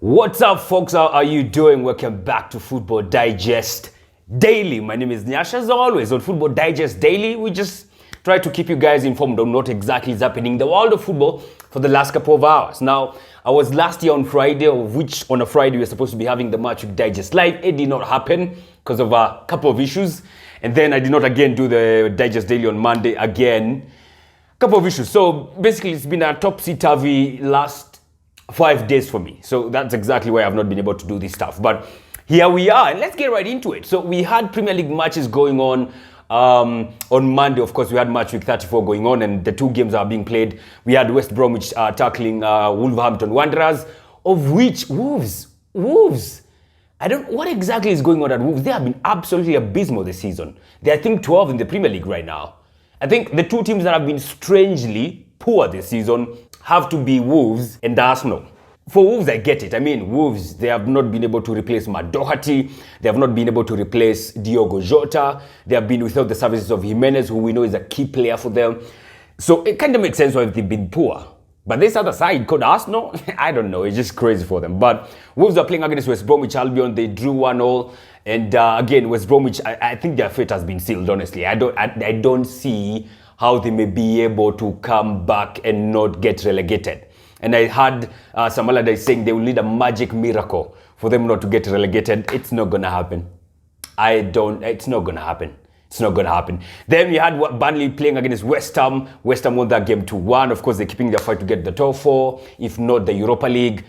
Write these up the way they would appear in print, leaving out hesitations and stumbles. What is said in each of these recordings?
What's up, folks? How are you doing? Welcome back to Football Digest Daily. My name is Nyasha. As always, on Football Digest Daily, we just try to keep you guys informed on what exactly is happening in the world of football for the last couple of hours. Now, I was last year on Friday, of which on a Friday we were supposed to be having the Match Week Digest live. It did not happen because of a couple of issues. And then I did not again do the Digest Daily on Monday again. Couple of issues. So basically, it's been a topsy-turvy last 5 days for me. So that's exactly why I've not been able to do this stuff. But here we are, and let's get right into it. So we had Premier League matches going on Monday. Of course, we had Match Week 34 going on, and the two games are being played. We had West Bromwich tackling Wolverhampton Wanderers, of which Wolves. What exactly is going on at Wolves? They have been absolutely abysmal this season. They're, I think, 12 in the Premier League right now. I think the two teams that have been strangely poor this season have to be Wolves and Arsenal. For Wolves, I get it. I mean, Wolves, they have not been able to replace Matt Doherty. They have not been able to replace Diogo Jota. They have been without the services of Jimenez, who we know is a key player for them. So it kind of makes sense why they've been poor. But this other side, called Arsenal, I don't know. It's just crazy for them. But Wolves are playing against West Bromwich Albion. They drew 1-1. And again, West Bromwich, I think their fate has been sealed, honestly. I don't see how they may be able to come back and not get relegated. And I heard some Allardyce saying they will need a magic miracle for them not to get relegated. It's not going to happen. It's not going to happen. It's not going to happen. Then we had Burnley playing against West Ham. West Ham won that game 2-1. Of course, they're keeping their fight to get the top four, if not the Europa League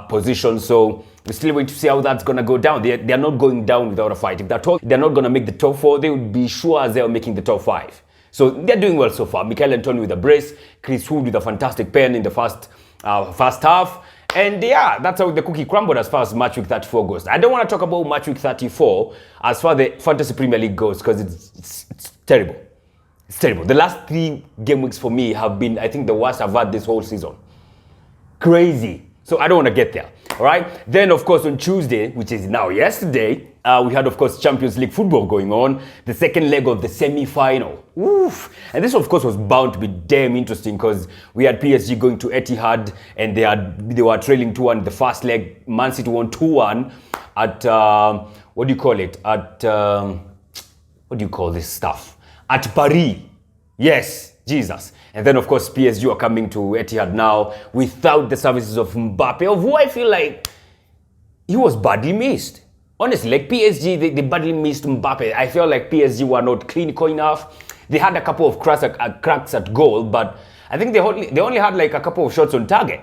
position. So we're still waiting to see how that's going to go down. They're not going down without a fight. If they're not going to make the top four, they would be sure as they're making the top five. So they're doing well so far. Mikel Antonio with a brace. Chris Wood with a fantastic pen in the first half. And yeah, that's how the cookie crumbled as far as Match Week 34 goes. I don't want to talk about Match Week 34 as far as the Fantasy Premier League goes because it's terrible. It's terrible. The last 3 game weeks for me have been, I think, the worst I've had this whole season. Crazy. So I don't want to get there. All right. Then, of course, on Tuesday, which is now yesterday, we had, of course, Champions League football going on. The second leg of the semi-final. Oof. And this, of course, was bound to be damn interesting because we had PSG going to Etihad and they were trailing 2-1 in the first leg. Man City won 2-1 at, what do you call it? At, what do you call this stuff? At Paris. Yes, Jesus. And then, of course, PSG are coming to Etihad now without the services of Mbappe, of who I feel like he was badly missed. Honestly, like PSG, they badly missed Mbappe. I feel like PSG were not clinical enough. They had a couple of cracks at goal, but I think they only had like a couple of shots on target.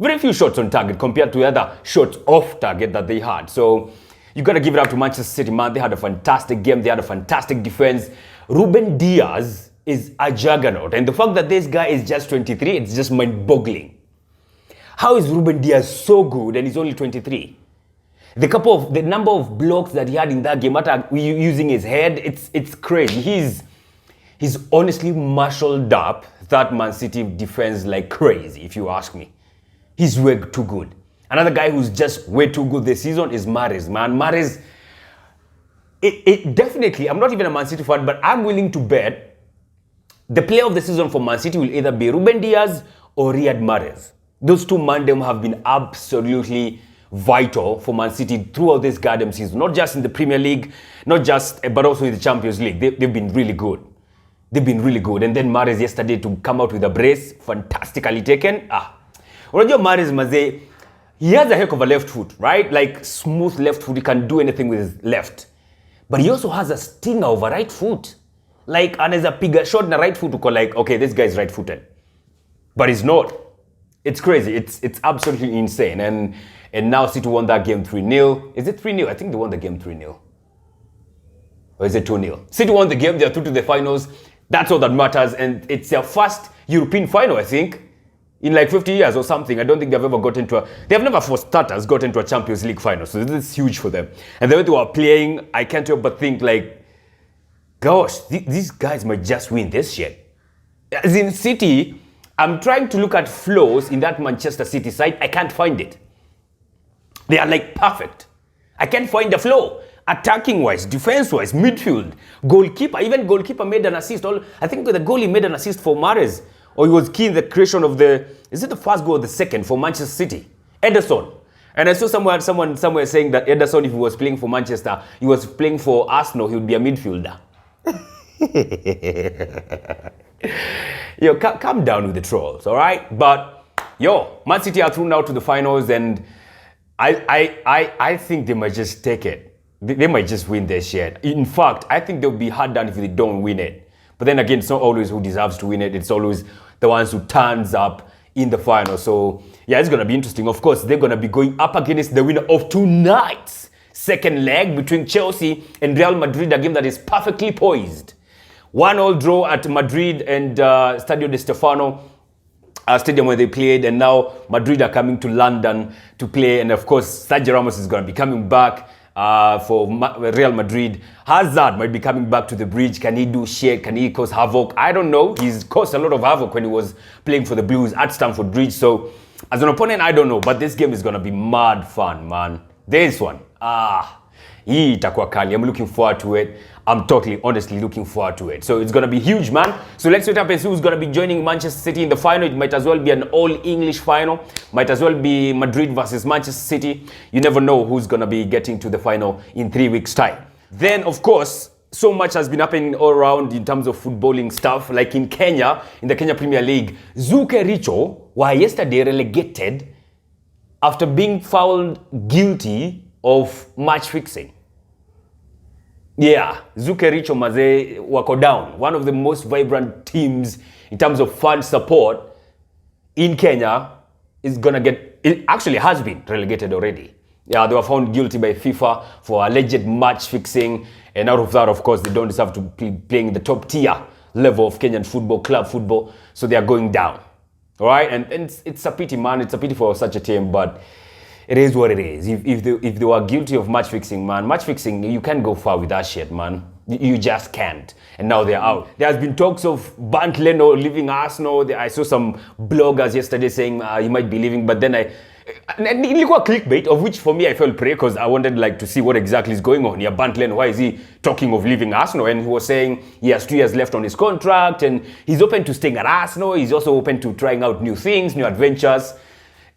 Very few shots on target compared to the other shots off target that they had. So you got to give it up to Manchester City, man. They had a fantastic game. They had a fantastic defense. Ruben Diaz is a juggernaut. And the fact that this guy is just 23, it's just mind-boggling. How is Ruben Diaz so good and he's only 23? The number of blocks that he had in that game, using his head, it's crazy. He's honestly marshaled up that Man City defense like crazy, if you ask me. He's way too good. Another guy who's just way too good this season is Mahrez, man. Mahrez, it definitely, I'm not even a Man City fan, but I'm willing to bet the player of the season for Man City will either be Ruben Diaz or Riyad Mahrez. Those two men have been absolutely vital for Man City throughout this goddamn season. Not just in the Premier League, but also in the Champions League. They've been really good. They've been really good. And then Mahrez yesterday to come out with a brace, fantastically taken. Unajua Mahrez maze, he has a heck of a left foot, right? Like smooth left foot. He can do anything with his left. But he also has a stinger of a right foot. Like, and as a bigger shot in the right foot, to call like, okay, this guy's right-footed. But he's not. It's crazy. It's absolutely insane. And now City won that game 3-0. Is it 3-0? I think they won the game 3-0. Or is it 2-0? City won the game. They're through to the finals. That's all that matters. And it's their first European final, I think, in like 50 years or something. I don't think they've ever gotten to they've never, for starters, gotten to a Champions League final. So this is huge for them. And the way they were playing, I can't help but think like, gosh, these guys might just win this shit. As in City, I'm trying to look at flaws in that Manchester City side. I can't find it. They are like perfect. I can't find the flaw. Attacking-wise, defense-wise, midfield, goalkeeper. Even goalkeeper made an assist. I think the goalie made an assist for Mahrez. Or he was key in the creation of is it the first goal or the second for Manchester City? Ederson. And I saw somewhere saying that Ederson, if he was playing for Manchester, he was playing for Arsenal, he would be a midfielder. Yo, calm down with the trolls, all right? But yo, Man City are through now to the finals, and I think they might just take it. They might just win their shit. In fact, I think they'll be hard done if they don't win it. But then again, it's not always who deserves to win it. It's always the ones who turns up in the final. So yeah, it's going to be interesting. Of course, they're going to be going up against the winner of tonight's second leg between Chelsea and Real Madrid, a game that is perfectly poised. 1-1 draw at Madrid and Stadio de Stefano, stadium where they played, and now Madrid are coming to London to play. And of course, Sergio Ramos is going to be coming back for Real Madrid. Hazard might be coming back to the bridge. Can he do shit? Can he cause havoc? I don't know. He's caused a lot of havoc when he was playing for the Blues at Stamford Bridge. So as an opponent, I don't know. But this game is going to be mad fun, man. This one. Hii itakuwa kali. I'm looking forward to it. I'm totally, honestly looking forward to it. So it's going to be huge, man. So let's wait up and see who's going to be joining Manchester City in the final. It might as well be an all-English final. Might as well be Madrid versus Manchester City. You never know who's going to be getting to the final in 3 weeks' time. Then, of course, so much has been happening all around in terms of footballing stuff. Like in Kenya, in the Kenya Premier League, Kericho were yesterday relegated after being found guilty of match fixing. Yeah, Kericho Maze wako down. One of the most vibrant teams in terms of fan support in Kenya is gonna get, it actually has been relegated already. Yeah, they were found guilty by FIFA for alleged match fixing, and out of that, of course, they don't deserve to be playing the top tier level of Kenyan football, club football, so they are going down. All right, and it's a pity, man. It's a pity for such a team, but it is what it is. If they were guilty of match fixing, man, match fixing, you can't go far with that shit, man. You just can't. And now they're out. There has been talks of Bernd Leno leaving Arsenal. I saw some bloggers yesterday saying he might be leaving, but then it was clickbait, of which for me I felt prey because I wanted like to see what exactly is going on here. Bernd Leno, why is he talking of leaving Arsenal? And he was saying he has 2 years left on his contract and he's open to staying at Arsenal. He's also open to trying out new things, new adventures.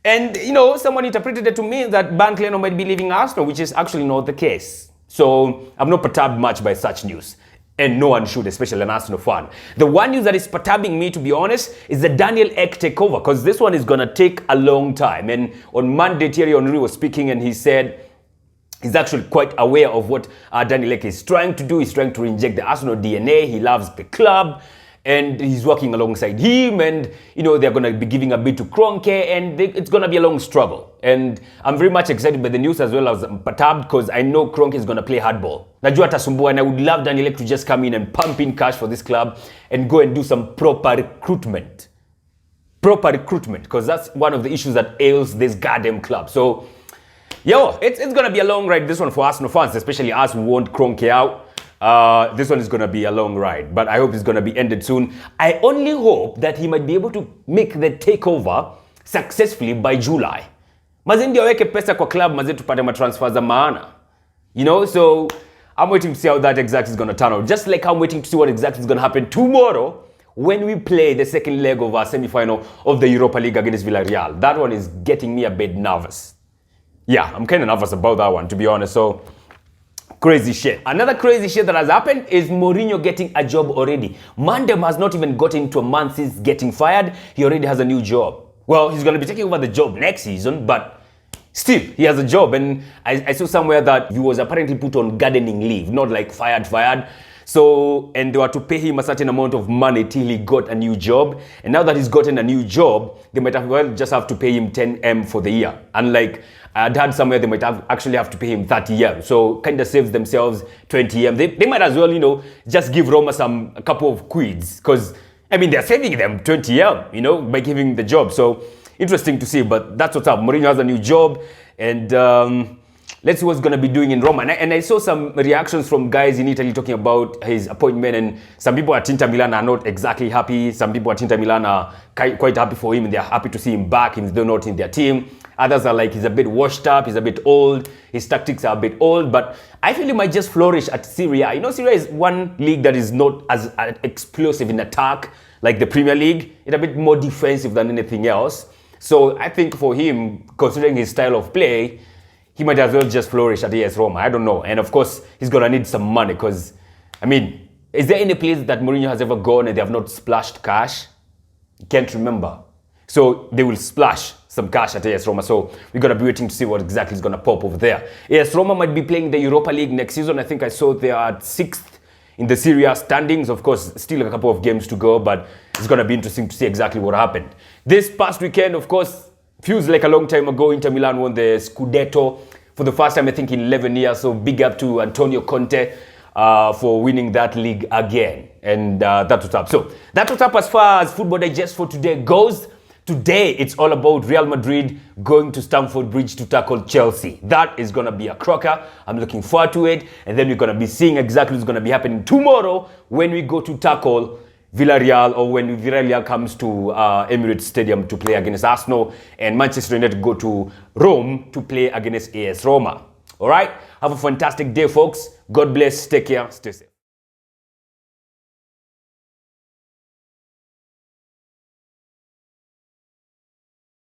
And, you know, someone interpreted it to mean that Bernd Leno might be leaving Arsenal, which is actually not the case. So I'm not perturbed much by such news. And no one should, especially an Arsenal fan. The one news that is perturbing me, to be honest, is the Daniel Ek takeover, because this one is going to take a long time. And on Monday, Thierry Henry was speaking and he said he's actually quite aware of what Daniel Ek is trying to do. He's trying to inject the Arsenal DNA. He loves the club. And he's working alongside him, and you know they're gonna be giving a bit to Kroenke, and it's gonna be a long struggle. And I'm very much excited by the news as well as perturbed because I know Kroenke is gonna play hardball. Najua atasumbua, and I would love Daniel Ek to just come in and pump in cash for this club and go and do some proper recruitment. Because that's one of the issues that ails this goddamn club. So, yo, it's gonna be a long ride, this one, for Arsenal fans, especially us who want Kroenke out. This one is going to be a long ride, but I hope it's going to be ended soon. I only hope that he might be able to make the takeover successfully by July. Maze ndio weke pesa kwa club, maze tupate matransfers za maana. You know, so I'm waiting to see how that exactly is going to turn out. Just like I'm waiting to see what exactly is going to happen tomorrow when we play the second leg of our semi-final of the Europa League against Villarreal. That one is getting me a bit nervous. Yeah, I'm kind of nervous about that one, to be honest. So, crazy shit. Another crazy shit that has happened is Mourinho getting a job already. Mandem has not even gotten into a month since getting fired. He already has a new job. Well, he's going to be taking over the job next season, but still, he has a job. And I saw somewhere that he was apparently put on gardening leave, not like fired. So, and they were to pay him a certain amount of money till he got a new job. And now that he's gotten a new job, they might just have to pay him 10M for the year. Unlike I'd heard somewhere they might actually have to pay him 30M. So kind of saves themselves 20M. They might as well, you know, just give Roma a couple of quids. Because, I mean, they're saving them 20M, you know, by giving the job. So interesting to see, but that's what's up. Mourinho has a new job, and let's see what's going to be doing in Roma. And I saw some reactions from guys in Italy talking about his appointment, and some people at Inter Milan are not exactly happy. Some people at Inter Milan are quite happy for him, and they're happy to see him back, even though not in their team. Others are like, he's a bit washed up, he's a bit old, his tactics are a bit old, but I feel he might just flourish at Serie A. You know, Serie A is one league that is not as explosive in attack like the Premier League. It's a bit more defensive than anything else. So I think for him, considering his style of play, he might as well just flourish at AS Roma. I don't know. And of course, he's going to need some money because, I mean, is there any place that Mourinho has ever gone and they have not splashed cash? Can't remember. So they will splash some cash at AS Roma. So we're going to be waiting to see what exactly is going to pop over there. AS Roma might be playing the Europa League next season. I think I saw they are at 6th in the Serie A standings. Of course, still a couple of games to go, but it's going to be interesting to see exactly what happened. This past weekend, of course, feels like a long time ago, Inter Milan won the Scudetto for the first time, I think, in 11 years. So big up to Antonio Conte for winning that league again. And that was up. So that was up as far as Football Digest for today goes. Today, it's all about Real Madrid going to Stamford Bridge to tackle Chelsea. That is going to be a crocker. I'm looking forward to it. And then we're going to be seeing exactly what's going to be happening tomorrow when we go to tackle Villarreal, or when Villarreal comes to Emirates Stadium to play against Arsenal, and Manchester United go to Rome to play against AS Roma. All right? Have a fantastic day, folks. God bless. Take care. Stay safe.